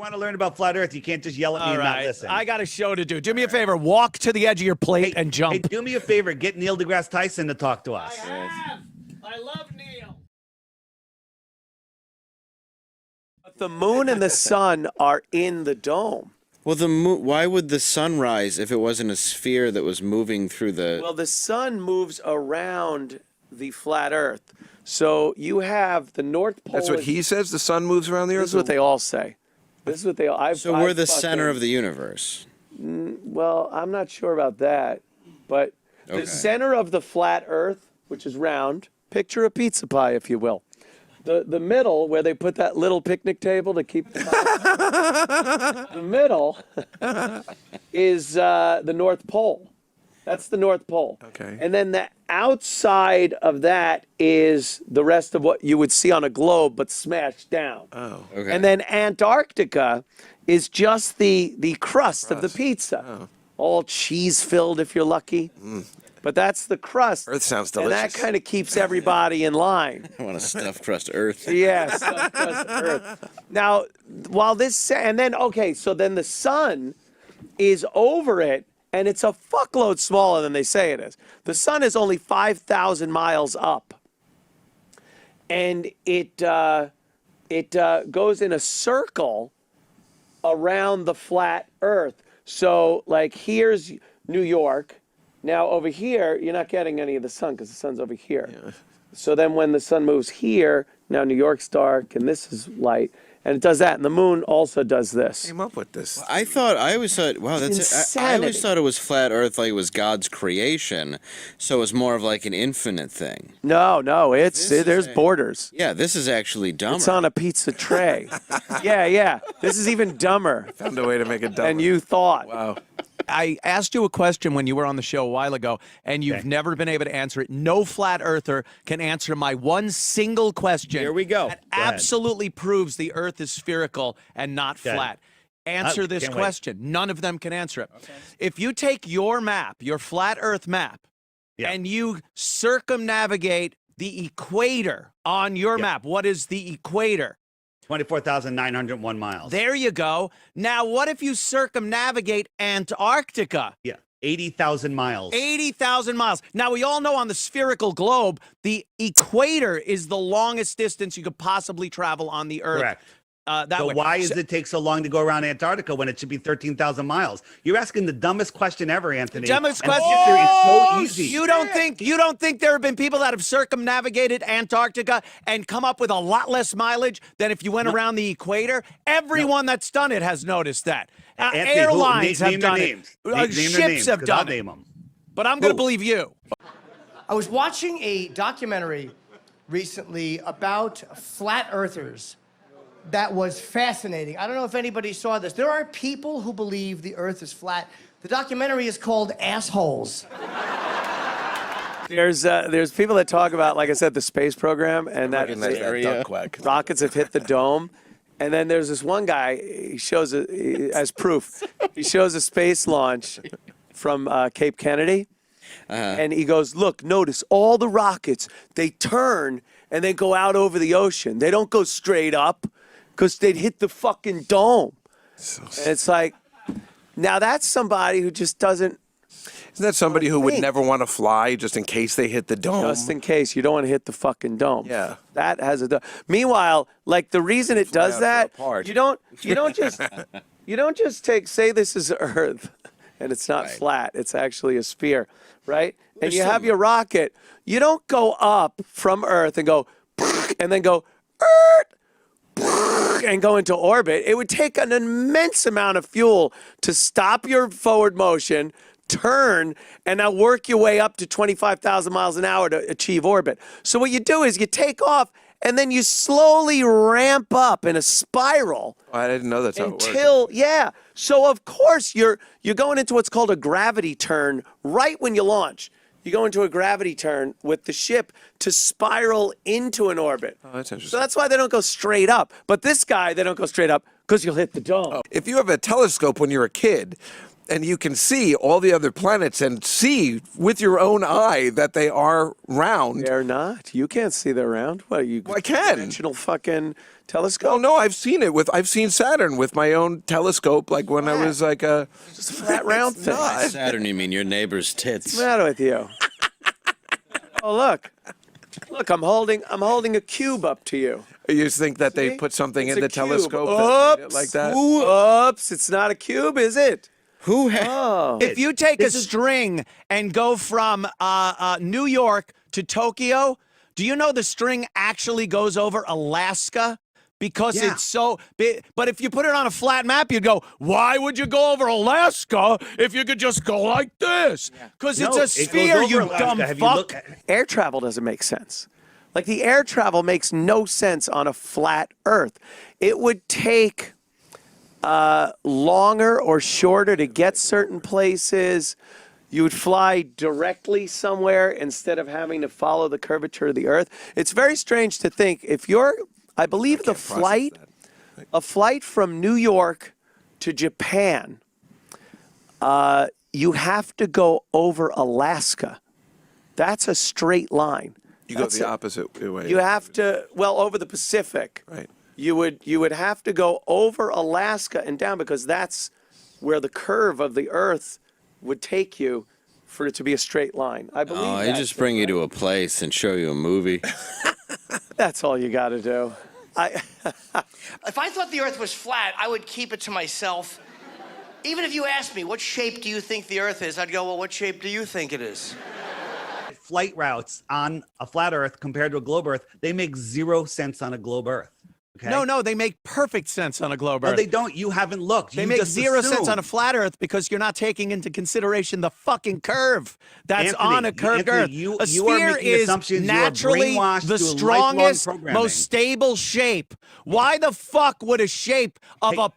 want to learn about flat Earth, you can't just yell at me All and not right, listen. I got a show to do. Do me a favor. Walk to the edge of your plate and jump. Hey, do me a favor. Get Neil deGrasse Tyson to talk to us. I love Neil. But the moon and the sun are in the dome. Well, the moon. Why would the sun rise if it wasn't a sphere that was moving through the? Well, the sun moves around the flat Earth. So you have the North Pole. That's what he says. The sun moves around the Earth. This is what they all say. This is what they all. So we're the center of the universe. Well, I'm not sure about that, but Okay. the center of the flat Earth, which is round, picture a pizza pie, if you will. The middle, where they put that little picnic table to keep the middle is the North Pole. That's the North Pole. Okay. And then the outside of that is the rest of what you would see on a globe, but smashed down. Oh. Okay. And then Antarctica is just the crust of the pizza. Oh. All cheese filled if you're lucky. But that's the crust. Earth sounds And that delicious. kind of keeps everybody in line. I want a stuffed crust Earth. Yes, stuffed crust Earth. Now, while this, and then, okay, so then the sun is over it, and it's a fuckload smaller than they say it is. The sun is only 5,000 miles up. And it goes in a circle around the flat Earth. So, like, here's New York. Now, over here, you're not getting any of the sun because the sun's over here. Yeah. So then when the sun moves here, now New York's dark and this is light. And it does that. And the moon also does this. Came up with this. I always thought, wow, that's. I always thought it was flat Earth, like it was God's creation, so it's more of like an infinite thing. No, there's borders. Yeah, this is actually dumber. It's on a pizza tray. yeah. This is even dumber Found a way to make it dumb. than you thought. Wow. I asked you a question when you were on the show a while ago, and you've never been able to answer it. No flat earther can answer my one single question. Here we go. That Go ahead. absolutely proves the Earth is spherical and not ahead. flat. Answer this can't wait. question. None of them can answer it. Okay. If you take your map, your flat Earth map, and you circumnavigate the equator on your map, what is the equator? 24,901 miles. There you go. Now, what if you circumnavigate Antarctica? Yeah. 80,000 miles. 80,000 miles. Now, we all know on the spherical globe, the equator is the longest distance you could possibly travel on the Earth. Correct. That So way. why does it take so long to go around Antarctica when it should be 13,000 miles? You're asking the dumbest question ever, Anthony. Dumbest And the question. answer is so easy. You don't think there have been people that have circumnavigated Antarctica and come up with a lot less mileage than if you went around the equator? Everyone that's done it has noticed that. Anthony, Airlines name have their done names. it. Name their Ships names, have 'cause I'll done it. name them. But I'm going to believe you. I was watching a documentary recently about flat earthers that was fascinating. I don't know if anybody saw this. There are people who believe the earth is flat. The documentary is called Assholes. There's people that talk about, like I said, the space program and that Recognize that duck quack. rockets have hit the dome. And then there's this one guy, he shows as proof, he shows a space launch from Cape Kennedy. And he goes, look, notice all the rockets, they turn and they go out over the ocean. They don't go straight up because they'd hit the fucking dome. And it's like, now that's somebody who just doesn't. Isn't that somebody who would think. never want to fly just in case they hit the dome? Just in case you don't want to hit the fucking dome. Yeah. That has a dome. Meanwhile, like the reason it does out that, for a part. you don't just say this is Earth and it's not flat. It's actually a sphere, right? And you have your rocket. You don't go up from Earth and go and then go and go into orbit. It would take an immense amount of fuel to stop your forward motion, turn, and now work your way up to 25,000 miles an hour to achieve orbit. So what you do is you take off and then you slowly ramp up in a spiral Oh, I didn't know that's how it works. until, yeah. So of course you're going into what's called a gravity turn right when you launch. You go into a gravity turn with the ship to spiral into an orbit. Oh, that's So interesting. that's why they don't go straight up. But this guy, they don't go straight up because you'll hit the dome. If you have a telescope when you're a kid, and you can see all the other planets and see with your own eye that they are round. They're not. You can't see they're round. What are you? Well, I can. Dimensional fucking telescope. Oh no, I've seen it I've seen Saturn with my own telescope, like when I was like a Just a flat round thing. By Saturn, you mean your neighbor's tits? What's the matter with you? Oh look, I'm holding a cube up to you. You just think that they See? put something It's in a the cube. telescope that made it like that? Oops, it's not a cube, is it? Who? Oh, If you take a string and go from New York to Tokyo, do you know the string actually goes over Alaska? Because Yeah. it's so big. But if you put it on a flat map, you'd go, why would you go over Alaska if you could just go like this? Because No, it's a it goes sphere, over you Alaska. dumb Have you fuck. looked at- air travel doesn't make sense. Like the air travel makes no sense on a flat Earth. It would take longer or shorter to get certain places. You would fly directly somewhere instead of having to follow the curvature of the Earth. It's very strange to think if you're, I believe a flight from New York to Japan, you have to go over Alaska. That's a straight line. You go That's the it. opposite way. You have to, well, over the Pacific. Right. You would have to go over Alaska and down because that's where the curve of the Earth would take you for it to be a straight line. I believe Oh, I that's just bring you to a place and show you a movie. That's all you got to do. If I thought the Earth was flat, I would keep it to myself. Even if you asked me, what shape do you think the Earth is? I'd go, well, what shape do you think it is? Flight routes on a flat Earth compared to a globe Earth, they make 0 sense on a globe Earth. Okay? No, they make perfect sense on a globe No, Earth. they don't. You haven't looked. They You make just 0 sense assumed. on a flat Earth because you're not taking into consideration the fucking curve that's Anthony, on a curved Anthony, Earth. you a are sphere making is assumptions. You are naturally brainwashed the through lifelong strongest, programming. most stable shape. Why the fuck would a shape of a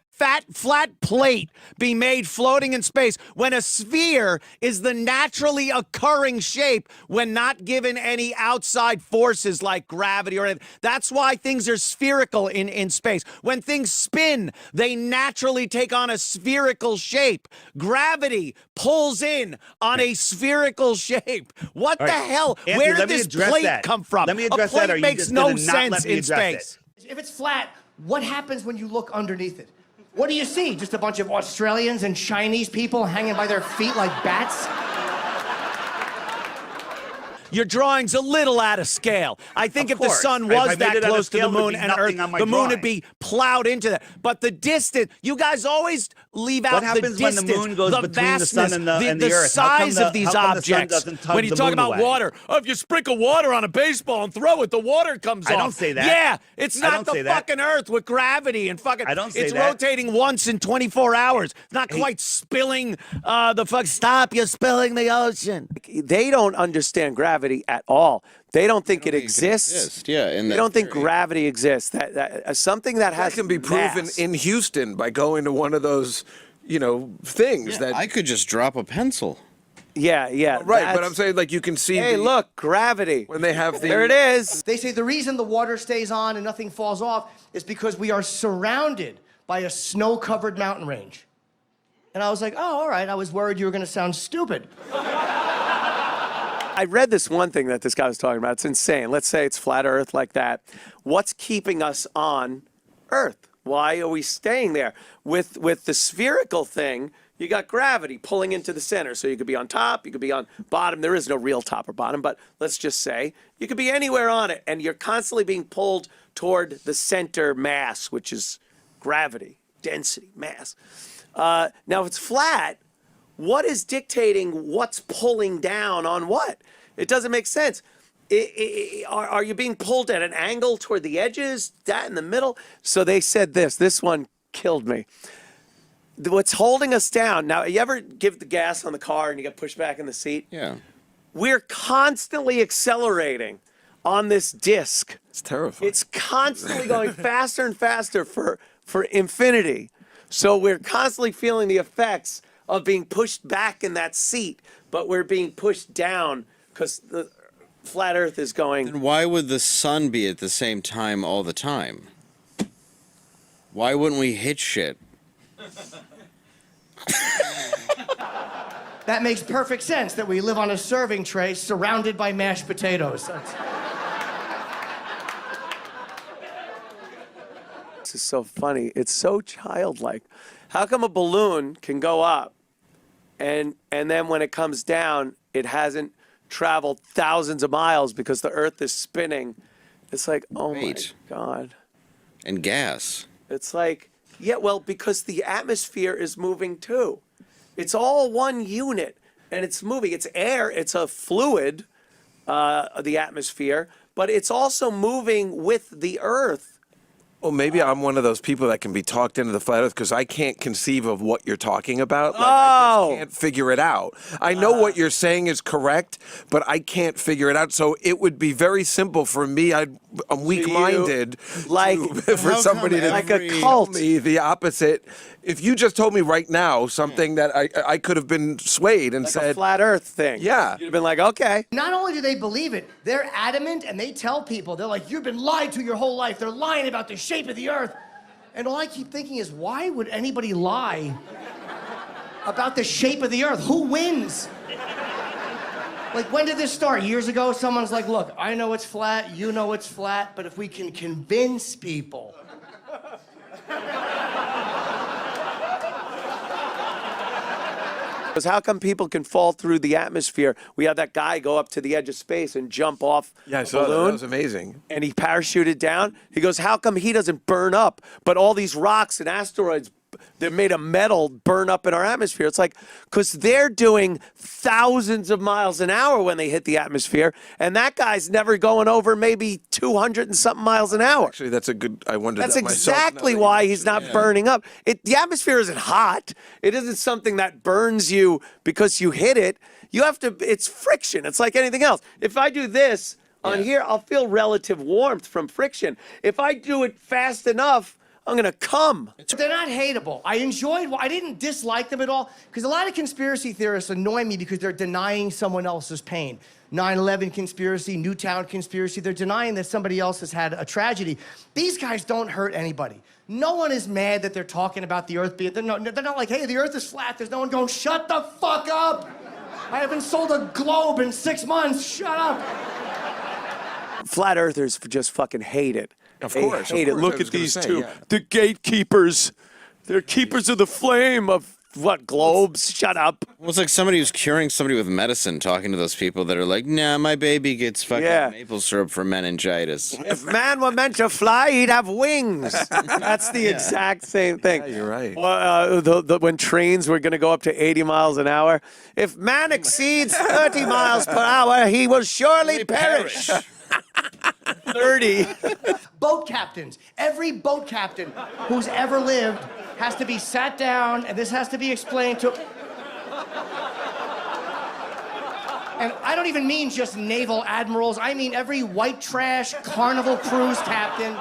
flat plate be made floating in space when a sphere is the naturally occurring shape when not given any outside forces like gravity or anything? That's why things are spherical in space. When things spin, they naturally take on a spherical shape. Gravity pulls in on a spherical shape. What the right. hell? Anthony, Where let did me this address plate that. come from? Let me address a plate that, or you makes just no gonna not sense let me in address it? space. If it's flat, what happens when you look underneath it? What do you see? Just a bunch of Australians and Chinese people hanging by their feet like bats? Your drawing's a little out of scale. I think Of if the course. sun If was I made that it out of close to the scale, there'd moon be and nothing Earth, on my the moon would drawing. be plowed into that. But the distance, you guys always leave out What happens the when the distance, moon goes between the sun vastness, and the Earth? How come size the- of these how come the sun objects. doesn't tug When you the talk moon about away? water, if you sprinkle water on a baseball and throw it, the water comes off. I don't say that. Yeah, it's I not don't the say that. fucking Earth with gravity and fucking. I don't say it's that. rotating once in 24 hours. Not quite spilling the fuck. Stop! You're spilling the ocean. They don't understand gravity at all. They don't think it exists. Yeah, in They that don't think theory. gravity exists. That something that has That can be proven mass. in Houston by going to one of those, things that. I could just drop a pencil. Yeah. Right, but that's- I'm saying like you can see. Hey, look, gravity. when they have the. There it is. They say the reason the water stays on and nothing falls off is because we are surrounded by a snow-covered mountain range. And I was like, oh, all right. I was worried you were going to sound stupid. I read this one thing that this guy was talking about. It's insane. Let's say it's flat Earth like that. What's keeping us on Earth? Why are we staying there? With the spherical thing, you got gravity pulling into the center. So you could be on top, you could be on bottom. There is no real top or bottom, but let's just say you could be anywhere on it, and you're constantly being pulled toward the center mass, which is gravity, density, mass. Now, if it's flat, what is dictating what's pulling down on what? It doesn't make sense. Are you being pulled at an angle toward the edges? That in the middle? So they said this. This one killed me. What's holding us down? Now, you ever give the gas on the car and you get pushed back in the seat? Yeah. We're constantly accelerating on this disc. It's terrifying. It's constantly going faster and faster for infinity. So we're constantly feeling the effects of being pushed back in that seat, but we're being pushed down because the flat Earth is going. Then why would the sun be at the same time all the time? Why wouldn't we hit shit? that makes perfect sense that we live on a serving tray surrounded by mashed potatoes. This is so funny. It's so childlike. How come a balloon can go up and then when it comes down, it hasn't traveled thousands of miles because the Earth is spinning? It's like, oh Wait. my God. And gas. It's like, yeah, well, because the atmosphere is moving too. It's all one unit and it's moving. It's air, it's a fluid, the atmosphere, but it's also moving with the Earth. Well, maybe I'm one of those people that can be talked into the flat earth because I can't conceive of what you're talking about. Like, I just can't figure it out. I know what you're saying is correct, but I can't figure it out. So it would be very simple for me. I'm weak-minded like for somebody to like a cult. tell me the opposite. If you just told me right now something that I could have been swayed and Like said, a flat Earth thing. Yeah. You'd have been like, okay. Not only do they believe it, they're adamant and they tell people, they're like, you've been lied to your whole life. They're lying about the shape of the earth. And all I keep thinking is, why would anybody lie about the shape of the earth? Who wins? Like, when did this start? Years ago, someone's like, look, I know it's flat, you know it's flat, but if we can convince people. Because how come people can fall through the atmosphere? We had that guy go up to the edge of space and jump off yeah, I a saw that. balloon. That was amazing. And he parachuted down. He goes, how come he doesn't burn up? But all these rocks and asteroids, they're made of metal, burn up in our atmosphere. It's like, because they're doing thousands of miles an hour when they hit the atmosphere. And that guy's never going over maybe 200 and something miles an hour. Actually, that's a good, I wondered That's that myself. exactly Now that why you he's not burning up. The atmosphere isn't hot. It isn't something that burns you because you hit it. You have to, it's friction. It's like anything else. If I do this on here, I'll feel relative warmth from friction. If I do it fast enough, I'm going to come. They're not hateable. I didn't dislike them at all, because a lot of conspiracy theorists annoy me because they're denying someone else's pain. 9/11 conspiracy, Newtown conspiracy, they're denying that somebody else has had a tragedy. These guys don't hurt anybody. No one is mad that they're talking about the earth being, they're not like, hey, the earth is flat. There's no one going, shut the fuck up. I haven't sold a globe in 6 months. Shut up. Flat earthers just fucking hate it. Of They course, of hate it. course, Look I was at gonna these say, two. yeah. The gatekeepers. They're keepers of the flame of what, globes? Shut up. Well, it's like somebody who's curing somebody with medicine, talking to those people that are like, nah, my baby gets fucking maple syrup for meningitis. If man were meant to fly, he'd have wings. That's the exact same thing. Yeah, you're right. When trains were going to go up to 80 miles an hour, if man exceeds 30 miles per hour, he will surely perish. 30. Boat captains. Every boat captain who's ever lived has to be sat down, and this has to be explained to. And I don't even mean just naval admirals. I mean every white trash Carnival cruise captain